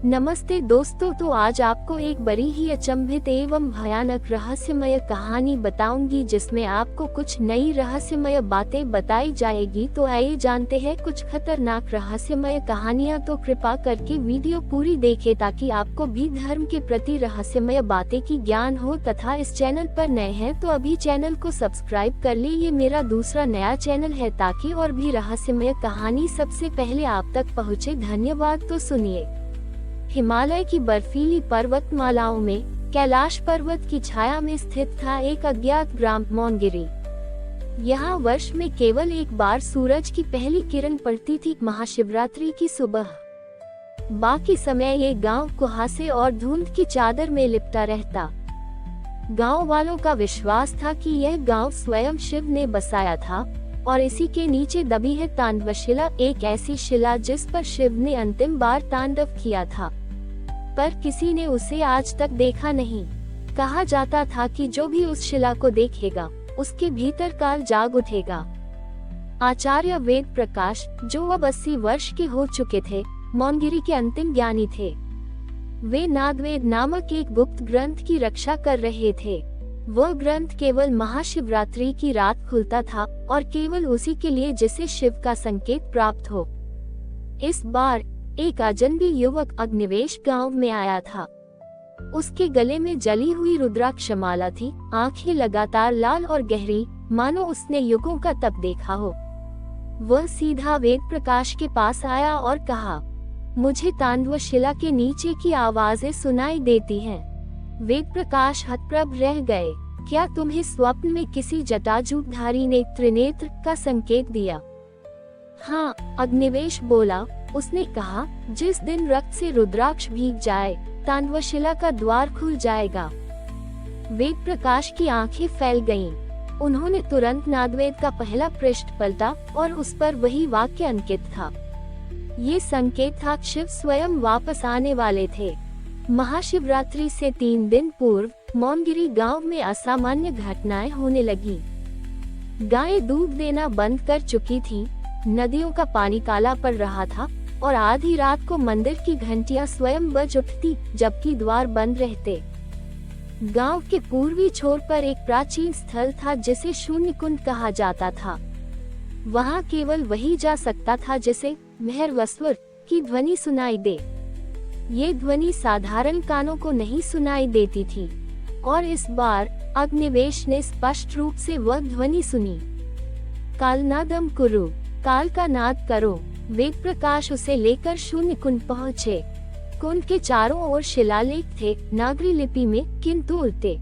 नमस्ते दोस्तों, तो आज आपको एक बड़ी ही अचंभित एवं भयानक रहस्यमय कहानी बताऊंगी जिसमें आपको कुछ नई रहस्यमय बातें बताई जाएगी। तो आइए जानते हैं कुछ खतरनाक रहस्यमय कहानियां। तो कृपा करके वीडियो पूरी देखें ताकि आपको भी धर्म के प्रति रहस्यमय बातें की ज्ञान हो, तथा इस चैनल पर नए हैं तो अभी चैनल को सब्सक्राइब कर ले। ये मेरा दूसरा नया चैनल है ताकि और भी रहस्यमय कहानी सबसे पहले आप तक पहुँचे। धन्यवाद। तो सुनिए। हिमालय की बर्फीली पर्वतमालाओं में कैलाश पर्वत की छाया में स्थित था एक अज्ञात ग्राम मौनगिरी। यहाँ वर्ष में केवल एक बार सूरज की पहली किरण पड़ती थी, महाशिवरात्रि की सुबह। बाकी समय ये गांव कुहासे और धुंध की चादर में लिपटा रहता। गांव वालों का विश्वास था कि यह गांव स्वयं शिव ने बसाया था और इसी के नीचे दबी है तांडवशिला, एक ऐसी शिला जिस पर शिव ने अंतिम बार तांडव किया था, पर किसी ने उसे आज तक देखा नहीं। कहा जाता था कि जो भी उस शिला को देखेगा उसके भीतर काल जाग उठेगा। आचार्य वेद प्रकाश, जो अब 80 वर्ष के हो चुके थे, मौनगिरी के अंतिम ज्ञानी थे। वे नादवेद नामक एक गुप्त ग्रंथ की रक्षा कर रहे थे। वह ग्रंथ केवल महाशिवरात्रि की रात खुलता था और केवल उसी के लिए जिसे शिव का संकेत प्राप्त हो। इस बार एक अजनबी युवक अग्निवेश गांव में आया था। उसके गले में जली हुई रुद्राक्ष माला थी, आंखें लगातार लाल और गहरी, मानो उसने युगों का तप देखा हो। वह सीधा वेद प्रकाश के पास आया और कहा, मुझे तांडवशिला के नीचे की आवाजें सुनाई देती हैं। वेद प्रकाश हतप्रभ रह गए। क्या तुम्हें स्वप्न में किसी जटाजूटधारी ने त्रिनेत्र का संकेत दिया? हाँ, अग्निवेश बोला। उसने कहा, जिस दिन रक्त से रुद्राक्ष भीग जाए, तांडवशिला का द्वार खुल जाएगा। वेद प्रकाश की आंखें फैल गईं। उन्होंने तुरंत नादवेद का पहला पृष्ठ पलटा और उस पर वही वाक्य अंकित था। ये संकेत था शिव स्वयं वापस आने वाले थे। महाशिवरात्रि से 3 दिन पूर्व मौनगिरी गांव में असामान्य घटनाएं होने लगी। गायें दूध देना बंद कर चुकी थी, नदियों का पानी काला पड़ रहा था और आधी रात को मंदिर की घंटियां स्वयं बज उठती जबकि द्वार बंद रहते। गांव के पूर्वी छोर पर एक प्राचीन स्थल था जिसे शून्य कुंड कहा जाता था। वहां केवल वही जा सकता था जिसे महर्वस्वर की ध्वनि सुनाई दे। ये ध्वनि साधारण कानों को नहीं सुनाई देती थी और इस बार अग्निवेश ने स्पष्ट रूप से वह ध्वनि सुनी। कालनादम कुरु, काल का नाद करो। वेद प्रकाश उसे लेकर शून्य कुंड पहुँचे। कुंड के चारों ओर शिलालेख थे, नागरी लिपि में, किंतु उल्टे।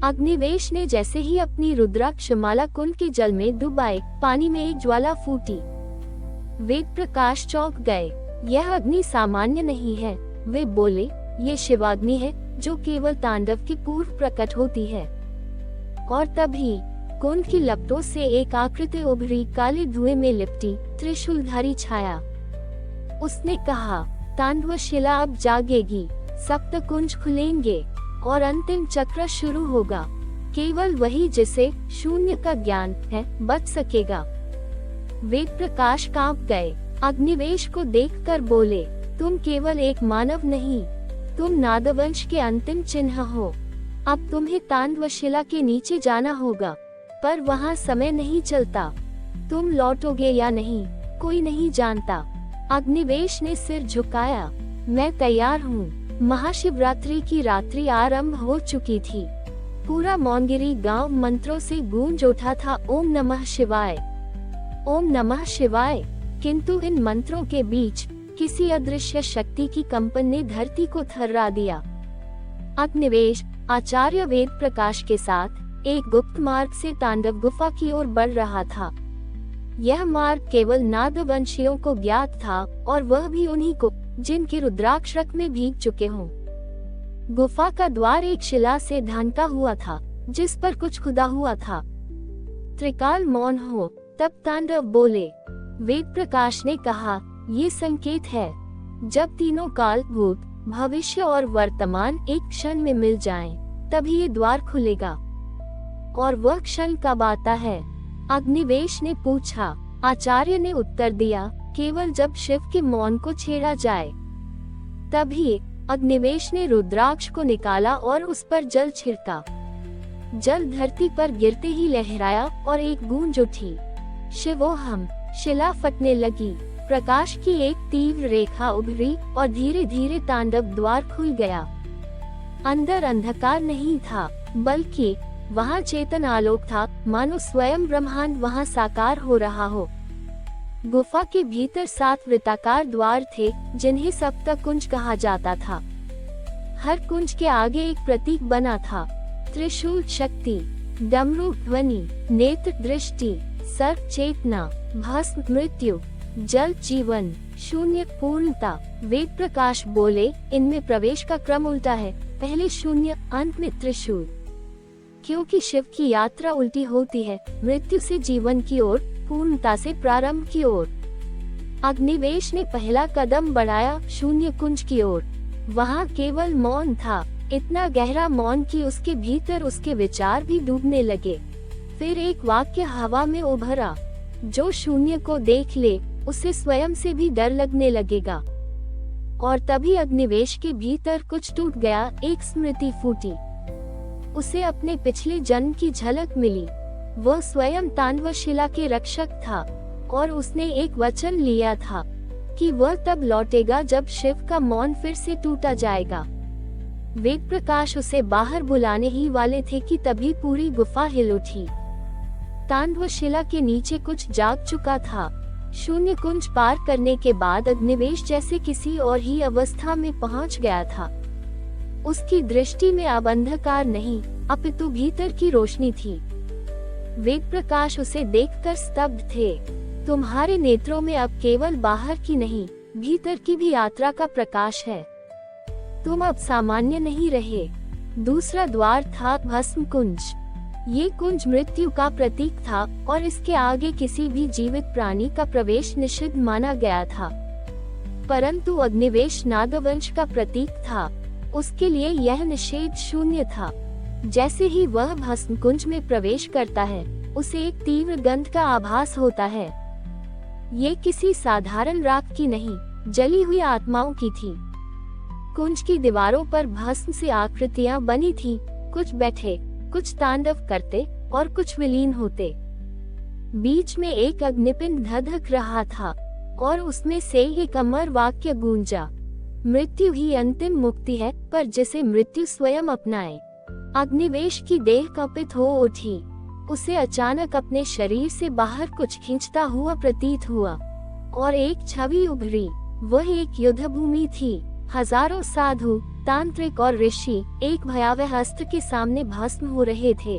अग्निवेश ने जैसे ही अपनी रुद्राक्ष माला कुंड के जल में डुबाए, पानी में एक ज्वाला फूटी। वेद प्रकाश चौंक गए। यह अग्नि सामान्य नहीं है, वे बोले, ये शिवाग्नि है जो केवल तांडव के पूर्व प्रकट होती है। और तभी कुंड की लपटों से एक आकृति उभरी, काले धुएं में लिपटी, त्रिशूलधारी छाया। उसने कहा, तांडवशिला अब जागेगी, सप्त कुंज खुलेंगे और अंतिम चक्र शुरू होगा। केवल वही जिसे शून्य का ज्ञान है बच सकेगा। वेद प्रकाश कांप गए। अग्निवेश को देखकर बोले, तुम केवल एक मानव नहीं, तुम नादवंश के अंतिम चिन्ह हो। अब तुम्हें तांडवशिला के नीचे जाना होगा, पर वहाँ समय नहीं चलता। तुम लौटोगे या नहीं, कोई नहीं जानता। अग्निवेश ने सिर झुकाया। मैं तैयार हूँ। महाशिवरात्रि की रात्रि आरंभ हो चुकी थी। पूरा मौनगिरी गांव मंत्रों से गूंज उठा था, ओम नमः शिवाय, ओम नमः शिवाय। किंतु इन मंत्रों के बीच किसी अदृश्य शक्ति की कंपन ने धरती को थर्रा दिया। अग्निवेश आचार्य वेद प्रकाश के साथ एक गुप्त मार्ग से तांडव गुफा की ओर बढ़ रहा था। यह मार्ग केवल नादवंशियों को ज्ञात था और वह भी उन्हीं को जिनके रुद्राक्ष रक्त में भीग चुके हों। गुफा का द्वार एक शिला से ढांका हुआ था जिस पर कुछ खुदा हुआ था। त्रिकाल मौन हो तब तांडव बोले। वेद प्रकाश ने कहा, ये संकेत है। जब तीनों काल, भूत, भविष्य और वर्तमान एक क्षण में मिल जाएं, तभी ये द्वार खुलेगा। और वह क्षण कब आता है? अग्निवेश ने पूछा। आचार्य ने उत्तर दिया, केवल जब शिव के मौन को छेड़ा जाए। तभी अग्निवेश ने रुद्राक्ष को निकाला और उस पर जल छिड़का। जल धरती पर गिरते ही लहराया और एक गूंज उठी। शिवोहम, शिला फटने लगी। प्रकाश की एक तीव्र रेखा उभरी और धीरे धीरे तांडव द्वार खुल गया। अंदर अंधकार नहीं था, बल्कि वहाँ चेतन आलोक था, मानो स्वयं ब्रह्मांड वहाँ साकार हो रहा हो। गुफा के भीतर 7 वृत्ताकार द्वार थे, जिन्हें सप्तकुंज कहा जाता था। हर कुंज के आगे एक प्रतीक बना था। त्रिशूल शक्ति, डमरू ध्वनि, नेत्र दृष्टि, सर्प चेतना, भस्म मृत्यु, जल जीवन, शून्य पूर्णता। वेद प्रकाश बोले, इनमें प्रवेश का क्रम उल्टा है, पहले शून्य, अंत में त्रिशूल। क्योंकि शिव की यात्रा उल्टी होती है, मृत्यु से जीवन की ओर, पूर्णता से प्रारंभ की ओर। अग्निवेश ने पहला कदम बढ़ाया शून्य कुंज की ओर। वहाँ केवल मौन था, इतना गहरा मौन कि उसके भीतर उसके विचार भी डूबने लगे। फिर एक वाक्य हवा में उभरा, जो शून्य को देख ले, उसे स्वयं से भी डर लगने लगेगा। और तभी अग्निवेश के भीतर कुछ टूट गया, एक स्मृति फूटी। उसे अपने पिछले जन्म की झलक मिली। वह स्वयं तांडवशिला के रक्षक था और उसने एक वचन लिया था कि वह तब लौटेगा जब शिव का मौन फिर से टूटा जाएगा। वेद प्रकाश उसे बाहर बुलाने ही वाले थे कि तभी पूरी गुफा हिल उठी। तांडवशिला के नीचे कुछ जाग चुका था। शून्य कुंज पार करने के बाद अग्निवेश जैसे किसी और ही अवस्था में पहुंच गया था। उसकी दृष्टि में अब अंधकार नहीं, अपितु भीतर की रोशनी थी। वेद प्रकाश उसे देखकर स्तब्ध थे। तुम्हारे नेत्रों में अब केवल बाहर की नहीं, भीतर की भी यात्रा का प्रकाश है। तुम अब सामान्य नहीं रहे। दूसरा द्वार था भस्म कुंज। ये कुंज मृत्यु का प्रतीक था और इसके आगे किसी भी जीवित प्राणी का प्रवेश निषिद्ध माना गया था। परंतु अग्निवेश नागवंश का प्रतीक था, उसके लिए यह निषेध शून्य था। जैसे ही वह भस्म कुंज में प्रवेश करता है, उसे एक तीव्र गंध का आभास होता है। ये किसी साधारण राख की नहीं, जली हुई आत्माओं की थी। कुंज की दीवारों पर भस्म से आकृतियां बनी थीं, कुछ बैठे, कुछ तांडव करते और कुछ विलीन होते। बीच में एक अग्निपिंड धधक रहा था और उसमें से एक अमर वाक्य गूंजा, मृत्यु ही अंतिम मुक्ति है, पर जिसे मृत्यु स्वयं अपनाए। अग्निवेश की देह कंपित हो उठी। उसे अचानक अपने शरीर से बाहर कुछ खींचता हुआ प्रतीत हुआ और एक छवि उभरी। वह एक युद्ध भूमि थी। हजारों साधु, तांत्रिक और ऋषि एक भयावह अस्त्र के सामने भस्म हो रहे थे।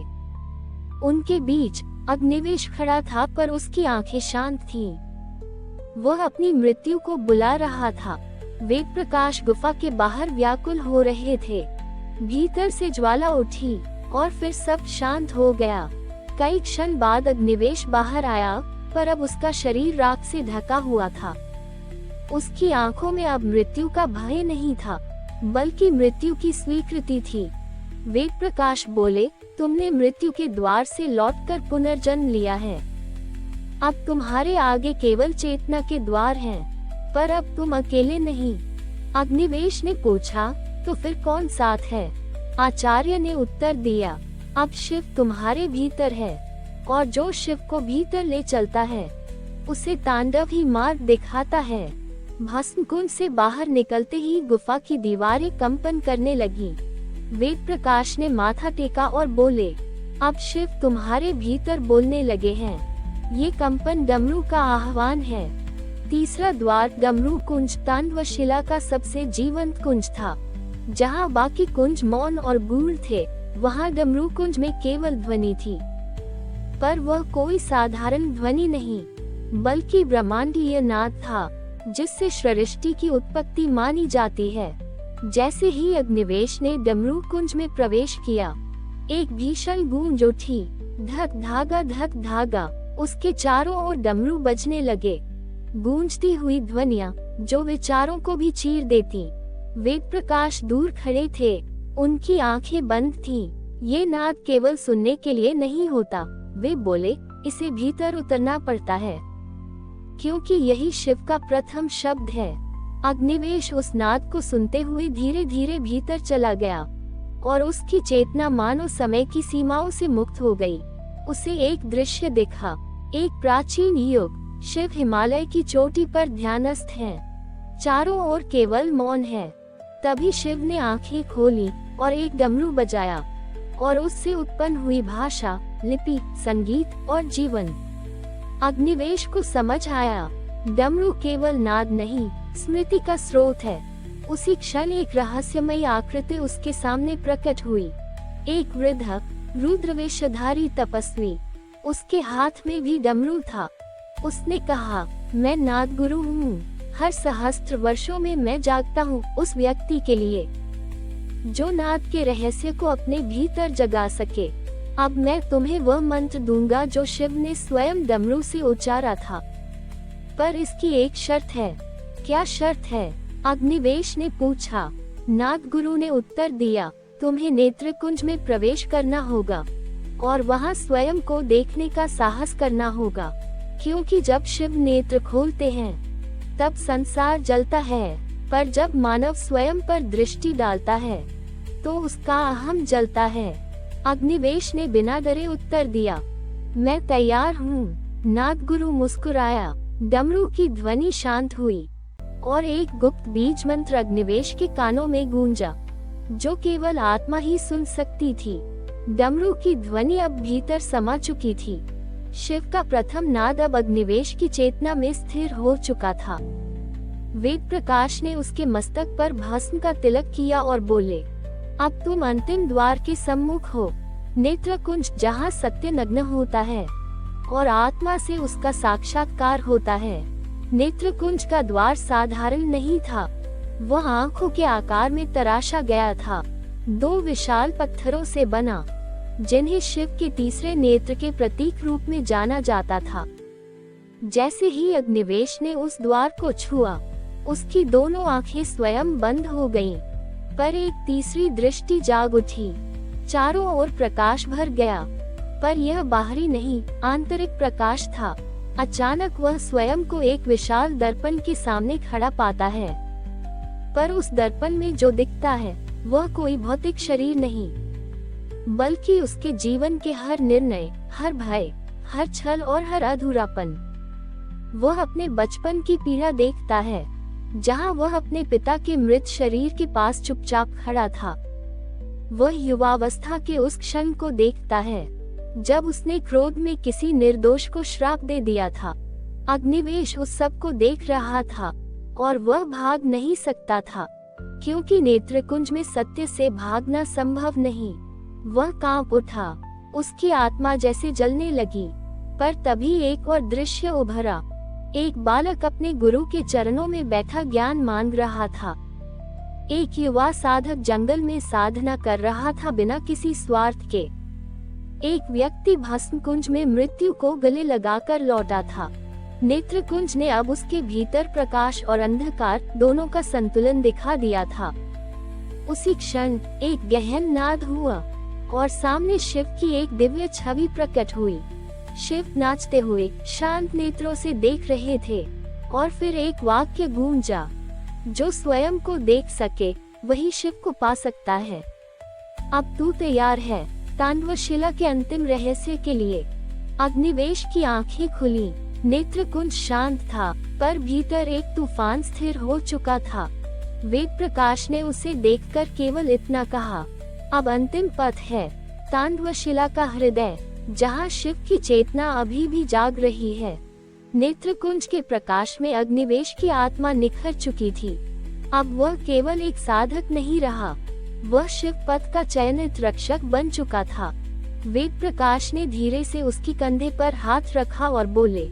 उनके बीच अग्निवेश खड़ा था, पर उसकी आंखें शांत थीं। वह अपनी मृत्यु को बुला रहा था। वेद प्रकाश गुफा के बाहर व्याकुल हो रहे थे। भीतर से ज्वाला उठी और फिर सब शांत हो गया। कई क्षण बाद अग्निवेश बाहर आया, पर अब उसका शरीर राख से ढका हुआ था। उसकी आंखों में अब मृत्यु का भय नहीं था, बल्कि मृत्यु की स्वीकृति थी। वेद प्रकाश बोले, तुमने मृत्यु के द्वार से लौटकर पुनर्जन्म लिया है। अब तुम्हारे आगे केवल चेतना के द्वार हैं, पर अब तुम अकेले नहीं। अग्निवेश ने पूछा, तो फिर कौन साथ है? आचार्य ने उत्तर दिया, अब शिव तुम्हारे भीतर है, और जो शिव को भीतर ले चलता है, उसे तांडव ही मार्ग दिखाता है। भस्म कुंज से बाहर निकलते ही गुफा की दीवारें कंपन करने लगी। वेद प्रकाश ने माथा टेका और बोले, अब शिव तुम्हारे भीतर बोलने लगे हैं। ये कंपन डमरू का आह्वान है। तीसरा द्वार डमरू कुंज तांडवशिला का सबसे जीवंत कुंज था। जहाँ बाकी कुंज मौन और गूढ़ थे, वहाँ डमरू कुंज में केवल ध्वनि थी। पर वह कोई साधारण ध्वनि नहीं, बल्कि ब्रह्मांडीय नाद था, जिससे सृष्टि की उत्पत्ति मानी जाती है। जैसे ही अग्निवेश ने डमरू कुंज में प्रवेश किया, एक भीषण गूंज उठी। धक धागा। उसके चारों ओर डमरू बजने लगे, गूंजती हुई ध्वनियां जो विचारों को भी चीर देती। वेद प्रकाश दूर खड़े थे, उनकी आंखें बंद थीं। ये नाद केवल सुनने के लिए नहीं होता, वे बोले, इसे भीतर उतरना पड़ता है, क्योंकि यही शिव का प्रथम शब्द है। अग्निवेश उस नाद को सुनते हुए धीरे धीरे भीतर चला गया और उसकी चेतना मानो समय की सीमाओं से मुक्त हो गई। उसे एक दृश्य दिखा, एक प्राचीन युग। शिव हिमालय की चोटी पर ध्यानस्थ हैं। चारों ओर केवल मौन है। तभी शिव ने आंखें खोली और एक डमरू बजाया और उससे उत्पन्न हुई भाषा, लिपि, संगीत और जीवन। अग्निवेश को समझ आया, डमरू केवल नाद नहीं, स्मृति का स्रोत है। उसी क्षण एक रहस्यमयी आकृति उसके सामने प्रकट हुई। एक वृद्ध रुद्रवेशधारी तपस्वी, उसके हाथ में भी डमरू था। उसने कहा, मैं नाद गुरु हूँ। हर सहस्त्र वर्षों में मैं जागता हूँ उस व्यक्ति के लिए जो नाद के रहस्य को अपने भीतर जगा सके। अब मैं तुम्हें वह मंत्र दूंगा जो शिव ने स्वयं डमरू से उच्चारा था, पर इसकी एक शर्त है। क्या शर्त है? अग्निवेश ने पूछा। नाद गुरु ने उत्तर दिया, तुम्हें नेत्र कुंज में प्रवेश करना होगा और वहां स्वयं को देखने का साहस करना होगा, क्योंकि जब शिव नेत्र खोलते हैं तब संसार जलता है, पर जब मानव स्वयं पर दृष्टि डालता है तो उसका अहम जलता है। अग्निवेश ने बिना डरे उत्तर दिया, मैं तैयार हूँ। नाद गुरु मुस्कुराया। डमरू की ध्वनि शांत हुई और एक गुप्त बीज मंत्र अग्निवेश के कानों में गूंजा, जो केवल आत्मा ही सुन सकती थी। डमरू की ध्वनि अब भीतर समा चुकी थी। शिव का प्रथम नाद अब अग्निवेश की चेतना में स्थिर हो चुका था। वेद प्रकाश ने उसके मस्तक पर भस्म का तिलक किया और बोले, अब तुम अंतिम द्वार के सम्मुख हो। नेत्र कुंज जहाँ सत्य नग्न होता है और आत्मा से उसका साक्षात्कार होता है। नेत्र कुंज का द्वार साधारण नहीं था, वह आंखों के आकार में तराशा गया था। 2 विशाल पत्थरों से बना, जिन्हें शिव के तीसरे नेत्र के प्रतीक रूप में जाना जाता था। जैसे ही अग्निवेश ने उस द्वार को छुआ, उसकी दोनों आंखें स्वयं बंद हो गईं, पर एक तीसरी दृष्टि जाग उठी। चारों ओर प्रकाश भर गया, पर यह बाहरी नहीं, आंतरिक प्रकाश था। अचानक वह स्वयं को एक विशाल दर्पण के सामने खड़ा पाता है, पर उस दर्पण में जो दिखता है वह कोई भौतिक शरीर नहीं, बल्कि उसके जीवन के हर निर्णय, हर भय, हर छल और हर अधूरापन। वह अपने बचपन की पीड़ा देखता है, जहां वह अपने पिता के मृत शरीर के पास चुपचाप खड़ा था। वह युवावस्था के उस क्षण को देखता है जब उसने क्रोध में किसी निर्दोष को श्राप दे दिया था। अग्निवेश उस सब को देख रहा था और वह भाग नहीं सकता था, क्योंकि नेत्रकुंज में सत्य से भागना संभव नहीं। वह कांप उठा, उसकी आत्मा जैसे जलने लगी। पर तभी एक और दृश्य उभरा। एक बालक अपने गुरु के चरणों में बैठा ज्ञान मांग रहा था। एक युवा साधक जंगल में साधना कर रहा था बिना किसी स्वार्थ के। एक व्यक्ति भस्म कुंज में मृत्यु को गले लगाकर लौटा था। नेत्र कुंज ने अब उसके भीतर प्रकाश और अंधकार दोनों का संतुलन दिखा दिया था। उसी क्षण एक गहन नाद हुआ और सामने शिव की एक दिव्य छवि प्रकट हुई। शिव नाचते हुए शांत नेत्रों से देख रहे थे और फिर एक वाक्य गूंजा, जो स्वयं को देख सके वही शिव को पा सकता है। अब तू तैयार है तांडवशिला के अंतिम रहस्य के लिए। अग्निवेश की आंखें खुली। नेत्रकुंज शांत था, पर भीतर एक तूफान स्थिर हो चुका था। वेद प्रकाश ने उसे देखकर केवल इतना कहा, अब अंतिम पथ है तांडवशिला का हृदय, जहां शिव की चेतना अभी भी जाग रही है। नेत्रकुंज के प्रकाश में अग्निवेश की आत्मा निखर चुकी थी। अब वह केवल एक साधक नहीं रहा, वह शिव पथ का चयनित रक्षक बन चुका था। वेद प्रकाश ने धीरे से उसकी कंधे पर हाथ रखा और बोले,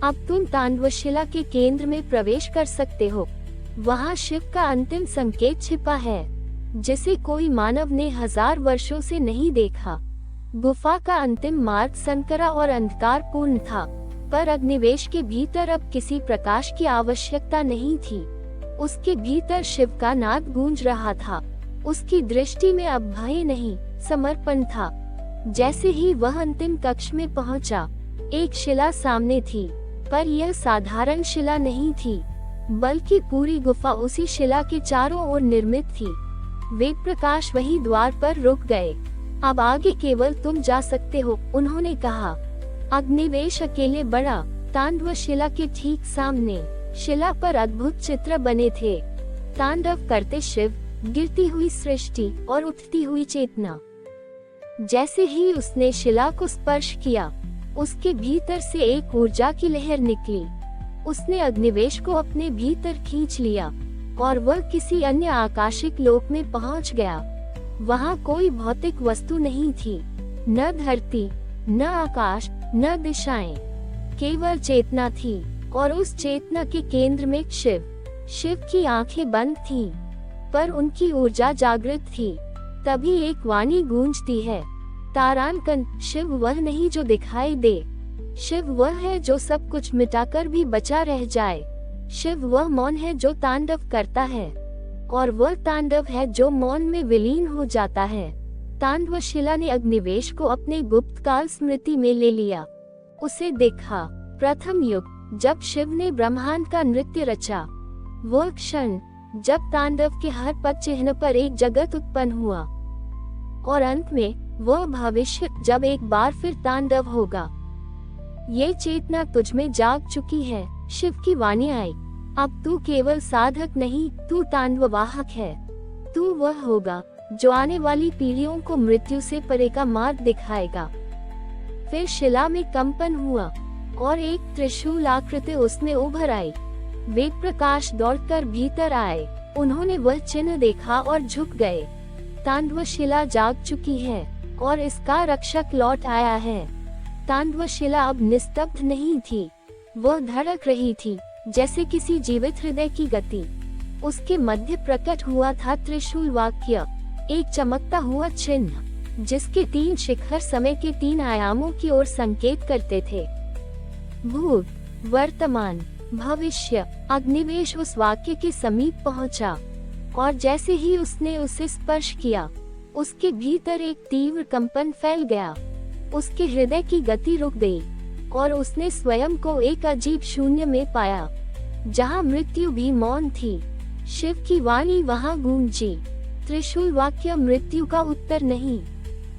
अब तुम तांडवशिला के केंद्र में प्रवेश कर सकते हो। वहाँ शिव का अंतिम संकेत छिपा है, जिसे कोई मानव ने 1000 वर्षों से नहीं देखा। गुफा का अंतिम मार्ग संकरा और अंधकारपूर्ण था, पर अग्निवेश के भीतर अब किसी प्रकाश की आवश्यकता नहीं थी। उसके भीतर शिव का नाद गूंज रहा था। उसकी दृष्टि में अब भय नहीं, समर्पण था। जैसे ही वह अंतिम कक्ष में पहुंचा, एक शिला सामने थी, पर यह साधारण शिला नहीं थी। बल्कि पूरी गुफा उसी शिला के चारों ओर निर्मित थी। वेद प्रकाश वही द्वार पर रुक गए। अब आगे केवल तुम जा सकते हो, उन्होंने कहा। अग्निवेश अकेले बढ़ा। तांडव शिला के ठीक सामने शिला पर अद्भुत चित्र बने थे। तांडव करते शिव, गिरती हुई सृष्टि और उठती हुई चेतना। जैसे ही उसने शिला को स्पर्श किया, उसके भीतर से एक ऊर्जा की लहर निकली। उसने अग्निवेश को अपने भीतर खींच लिया और वह किसी अन्य आकाशिक लोक में पहुंच गया। वहां कोई भौतिक वस्तु नहीं थी, न धरती, न आकाश, न दिशाएं, केवल चेतना थी। और उस चेतना के केंद्र में शिव की आंखें बंद थीं, पर उनकी ऊर्जा जागृत थी। तभी एक वाणी गूंजती है, तारांकन। शिव वह नहीं जो दिखाई दे, शिव वह है जो सब कुछ मिटाकर भी बचा रह जाए। शिव वह मौन है जो तांडव करता है, और वह तांडव है जो मौन में विलीन हो जाता है। तांडव शिला ने अग्निवेश को अपने गुप्त काल स्मृति में ले लिया। उसे देखा, प्रथम युग जब शिव ने ब्रह्मांड का नृत्य रचा, वह क्षण जब तांडव के हर पद चिन्ह पर एक जगत उत्पन्न हुआ, और अंत में वह भविष्य जब एक बार फिर तांडव होगा। ये चेतना तुझ में जाग चुकी है, शिव की वाणी आई। अब तू केवल साधक नहीं, तू तांडववाहक है। तू वह होगा जो आने वाली पीढ़ियों को मृत्यु से परे का मार्ग दिखाएगा। फिर शिला में कंपन हुआ और एक त्रिशूल आकृति उसमें उभर आई। वेद प्रकाश दौड़कर भीतर आए। उन्होंने वह चिन्ह देखा और झुक गए। तांडव शिला जाग चुकी है और इसका रक्षक लौट आया है। तांडव शिला अब निस्तब्ध नहीं थी, वह धड़क रही थी जैसे किसी जीवित हृदय की गति। उसके मध्य प्रकट हुआ था त्रिशूल वाक्य, एक चमकता हुआ चिन्ह जिसके 3 शिखर समय के 3 आयामों की ओर संकेत करते थे। भूत, वर्तमान, भविष्य। अग्निवेश उस वाक्य के समीप पहुंचा, और जैसे ही उसने उसे स्पर्श किया, उसके भीतर एक तीव्र कंपन फैल गया। उसके हृदय की गति रुक गई और उसने स्वयं को एक अजीब शून्य में पाया, जहां मृत्यु भी मौन थी। शिव की वाणी वहां गूंजी, त्रिशूल वाक्य मृत्यु का उत्तर नहीं,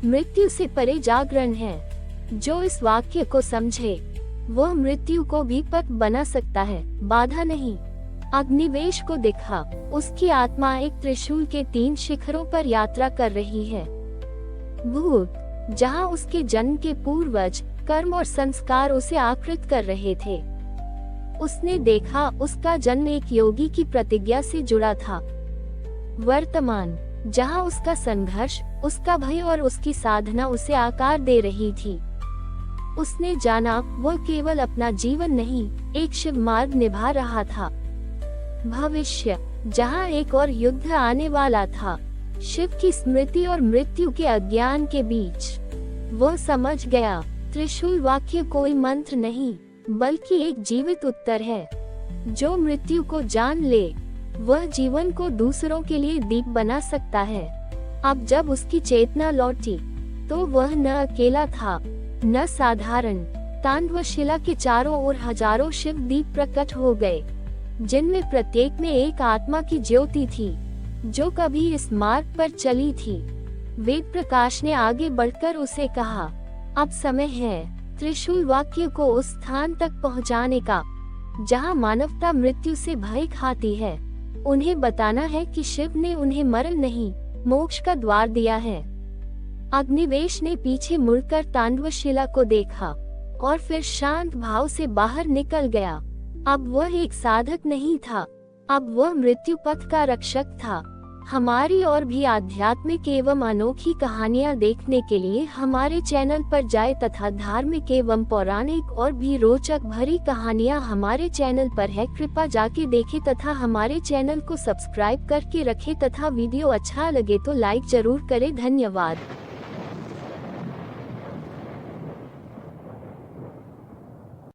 मृत्यु से परे जागरण है। जो इस वाक्य को समझे वह मृत्यु को भी पथ बना सकता है, बाधा नहीं। अग्निवेश को दिखा, उसकी आत्मा एक त्रिशूल के 3 शिखरों पर यात्रा कर रही है। भूत, जहां उसके जन्म के पूर्वज, कर्म और संस्कार उसे आकृत कर रहे थे। उसने देखा उसका जन्म एक योगी की प्रतिज्ञा से जुड़ा था। वर्तमान, जहां उसका संघर्ष, उसका भय और उसकी साधना उसे आकार दे रही थी। उसने जाना वह केवल अपना जीवन नहीं, एक शिव मार्ग निभा रहा था। भविष्य, जहां एक और युद्ध आने वाला था, शिव की स्मृति और मृत्यु के अज्ञान के बीच। वह समझ गया, त्रिशूल वाक्य कोई मंत्र नहीं, बल्कि एक जीवित उत्तर है। जो मृत्यु को जान ले, वह जीवन को दूसरों के लिए दीप बना सकता है। अब जब उसकी चेतना लौटी, तो वह न अकेला था, न साधारण। तांडव शिला के चारों ओर हजारों शिव दीप प्रकट हो गए, जिनमें प्रत्येक में एक आत्मा की ज्योति थी, जो कभी इस मार्ग पर चली थी। वेद प्रकाश ने आगे बढ़कर उसे कहा, अब समय है त्रिशूल वाक्य को उस स्थान तक पहुंचाने का, जहां मानवता मृत्यु से भय खाती है। उन्हें बताना है कि शिव ने उन्हें मरण नहीं, मोक्ष का द्वार दिया है। अग्निवेश ने पीछे मुड़कर तांडव शिला को देखा और फिर शांत भाव से बाहर निकल गया। अब वह एक साधक नहीं था, अब वह मृत्यु पथ का रक्षक था। हमारी और भी आध्यात्मिक एवं अनोखी कहानियाँ देखने के लिए हमारे चैनल पर जाएं तथा धार्मिक एवं पौराणिक और भी रोचक भरी कहानियाँ हमारे चैनल पर है। कृपया जाके देखें तथा हमारे चैनल को सब्सक्राइब करके रखें तथा वीडियो अच्छा लगे तो लाइक जरूर करें। धन्यवाद।